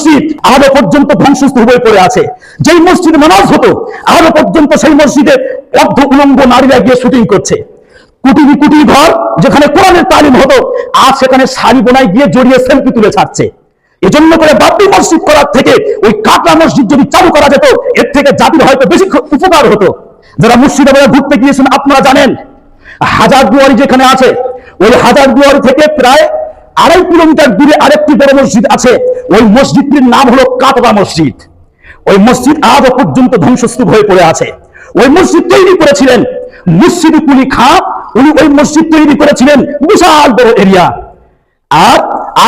মসজিদ আরো পর্যন্ত ধ্বংসস্তূপ হয়ে পড়ে আছে। যেই মসজিদে নামাজ হতো আরো পর্যন্ত সেই মসজিদে অর্ধ উলঙ্গ নারীরা গিয়ে শুটিং করছে। কুটিরি কুটিরি ঘর যেখানে কোরআনের তালিম হতো আজ সেখানে শাড়ি বোনায় গিয়ে জড়িয়ে সেলফি তুলে ছাড়ছে। এজন্য করে বাবরি মসজিদ করার থেকে ওই কাটরা মসজিদ যদি চালু করা যেত এর থেকে জাতির হয়তো বেশি উপকার হতো। যারা মুর্শিদাবাদে ঘুরতে গিয়েছেন আপনারা জানেন হাজারদুয়ারি যেখানে আছে ওই হাজারদুয়ারি থেকে প্রায় 2.5 কিলোমিটার দূরে আরেকটি বড় মসজিদ আছে। ওই মসজিদটির নাম হলো কাটরা মসজিদ। ওই মসজিদ আজও পর্যন্ত ধ্বংসস্তূপ হয়ে পড়ে আছে। ওই মসজিদ তৈরি করেছিলেন মুর্শিদ কুলি খাঁ। উনি ওই মসজিদ তৈরি করেছিলেন বিশাল বড় এরিয়া। আর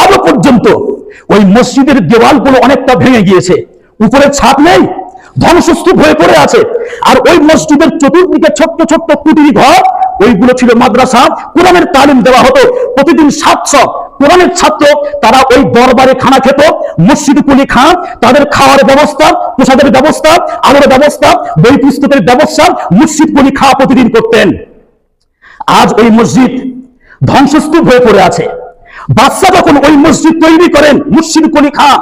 আজও পর্যন্ত ওই মসজিদের দেওয়ালগুলো অনেকটা ভেঙে গিয়েছে, উপরে ছাদ নেই, ধ্বংসস্তূপ হয়ে পড়ে আছে। আর ওই মসজিদের চতুর্দিকে ছোট্ট ছোট্ট কুটিরি ঘর, ওইগুলো ছিল মাদ্রাসা, কোরআনের তালিম দেওয়া হতো। প্রতিদিন 700 কোরআনের ছাত্র তারা ওই দরবারে খানা খেত। মসজিদ কুলি খাঁ তাদের খাওয়ার ব্যবস্থা, পোশাকের ব্যবস্থা, আলোর ব্যবস্থা, বই পুস্তকের ব্যবস্থা মসজিদ কুলি খাঁ প্রতিদিন করতেন। আজ ওই মসজিদ ধ্বংসস্তূপ হয়ে পড়ে আছে। বাদশা যখন ওই মসজিদ তৈরি করেন মুর্শিদ কুলি খাঁ,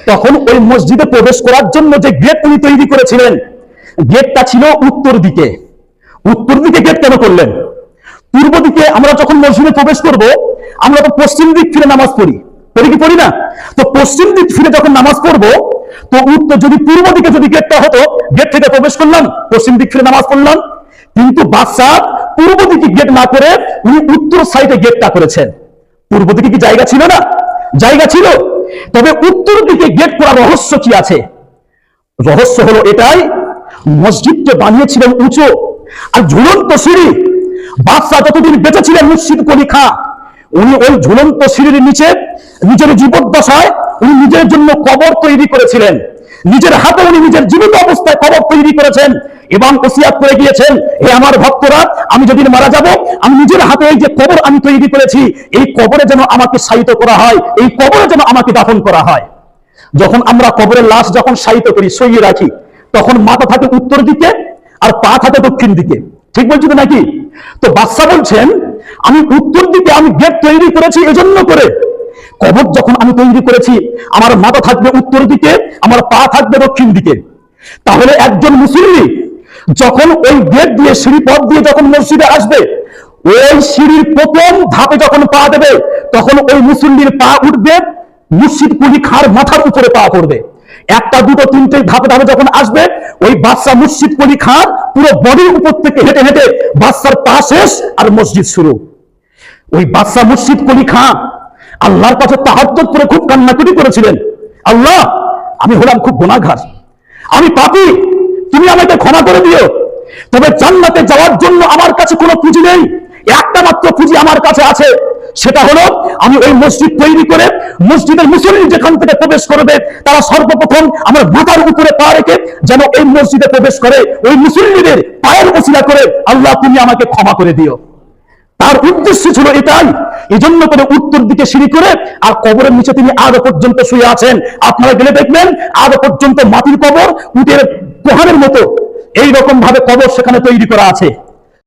তখন ওই মসজিদে প্রবেশ করার জন্য যে গেট উনি তৈরি করেছিলেন গেটটা ছিল উত্তর দিকে। উত্তর দিকে গেট কেন করলেন? পূর্ব দিকে আমরা যখন মসজিদে প্রবেশ করব আমরা তো পশ্চিম দিক ফিরে নামাজ পড়ি, পড়ি কি পড়ি না? তো পশ্চিম দিক ফিরে যখন নামাজ পড়বো তো উত্তর যদি পূর্ব দিকে যদি গেটটা হতো, গেট থেকে প্রবেশ করলাম, পশ্চিম দিক ফিরে নামাজ পড়লাম। কিন্তু বাদশা পূর্ব দিকে গেট না করে উনি উত্তর সাইডে গেটটা করেছেন। পূর্ব দিকে কি জায়গা ছিল না? জায়গা ছিল। তবে উত্তর দিকে গেট করার রহস্য কি আছে? রহস্য হলো এটাই, মসজিদটা বানিয়েছিলেন উঁচু আর ঝুলন্ত সিঁড়ি। বাদশা যতদিন বেঁচে ছিলেন মুর্শিদ কুলি খাঁ, উনি ওই ঝুলন্ত সিঁড়ির নিচে নিজের জীবদ্দশায় উনি নিজের জন্য কবর তৈরি করেছিলেন। নিজের হাতে উনি নিজের জীবিত অবস্থায় কবর তৈরি করেছেন এবং ওসিয়াত করে গিয়েছেন, হে আমার ভক্তরা, আমি যেদিন মারা যাব আমি নিজের হাতে এই যে কবর আমি তৈরি করেছি এই কবরে যেন আমাকে শায়িত করা হয়, এই কবরে যেন আমাকে দাফন করা হয়। যখন আমরা কবরের লাশ যখন শায়িত করি, শুইয়ে রাখি, তখন মাথা থাকে উত্তর দিকে আর পা থাকে দক্ষিণ দিকে। ঠিক বলছি তো নাকি? তো বাদশা বলছেন আমি উত্তর দিকে আমি গেট তৈরি করেছি এজন্য করে, কবর যখন আমি তৈরি করেছি আমার মাথা থাকবে উত্তর দিকে, আমার পা থাকবে দক্ষিণ দিকে। তাহলে একজন মুসল্লি যখন ওই গেট দিয়ে সিঁড়ি পথ দিয়ে যখন মসজিদে আসবে, ওই সিঁড়ির প্রথম ধাপে যখন পা দেবে তখন ওই মুসল্লির পা উঠবে মুর্শিদ কুলি খাঁর মাথার উপরে পা পড়বে। একটা দুটো তিনটে ধাপে ধাপে যখন আসবে ওই বাদশা মুর্শিদ কুলি খাঁর পুরো বডির উপর থেকে হেঁটে হেঁটে বাদশার পা শেষ আর মসজিদ শুরু। ওই বাদশা মুর্শিদ কুলি খাঁ আল্লাহর কাছে তাহাজ্জুদ করে খুব কান্নাকাটি করেছিলেন, আল্লাহ আমি হলাম খুব গুনাহগার, আমি পাপী, তুমি আমাকে ক্ষমা করে দিও। তবে জান্নাতে যাওয়ার জন্য আমার কাছে কোনো পুঁজি নেই, একটা মাত্র পুঁজি আমার কাছে আছে, সেটা হলো আমি ওই মসজিদ তৈরি করে মসজিদের মুসল্লি যেখান থেকে প্রবেশ করবে তারা সর্বপ্রথম আমার মাথার উপরে পা রেখে যেন এই মসজিদে প্রবেশ করে, ওই মুসল্লিদের পায়ের ওসিলা করে আল্লাহ তুমি আমাকে ক্ষমা করে দিও। তার উদ্দেশ্য ছিল এটাই। এজন্য করে উত্তর দিকে সিঁড়ি করে আর কবরের নিচে তিনি আজও পর্যন্ত শুয়ে আছেন। আপনারা গেলে দেখবেন আজও পর্যন্ত মাটির কবর, উটের কোহানের মতো এইরকম ভাবে কবর সেখানে তৈরি করা আছে।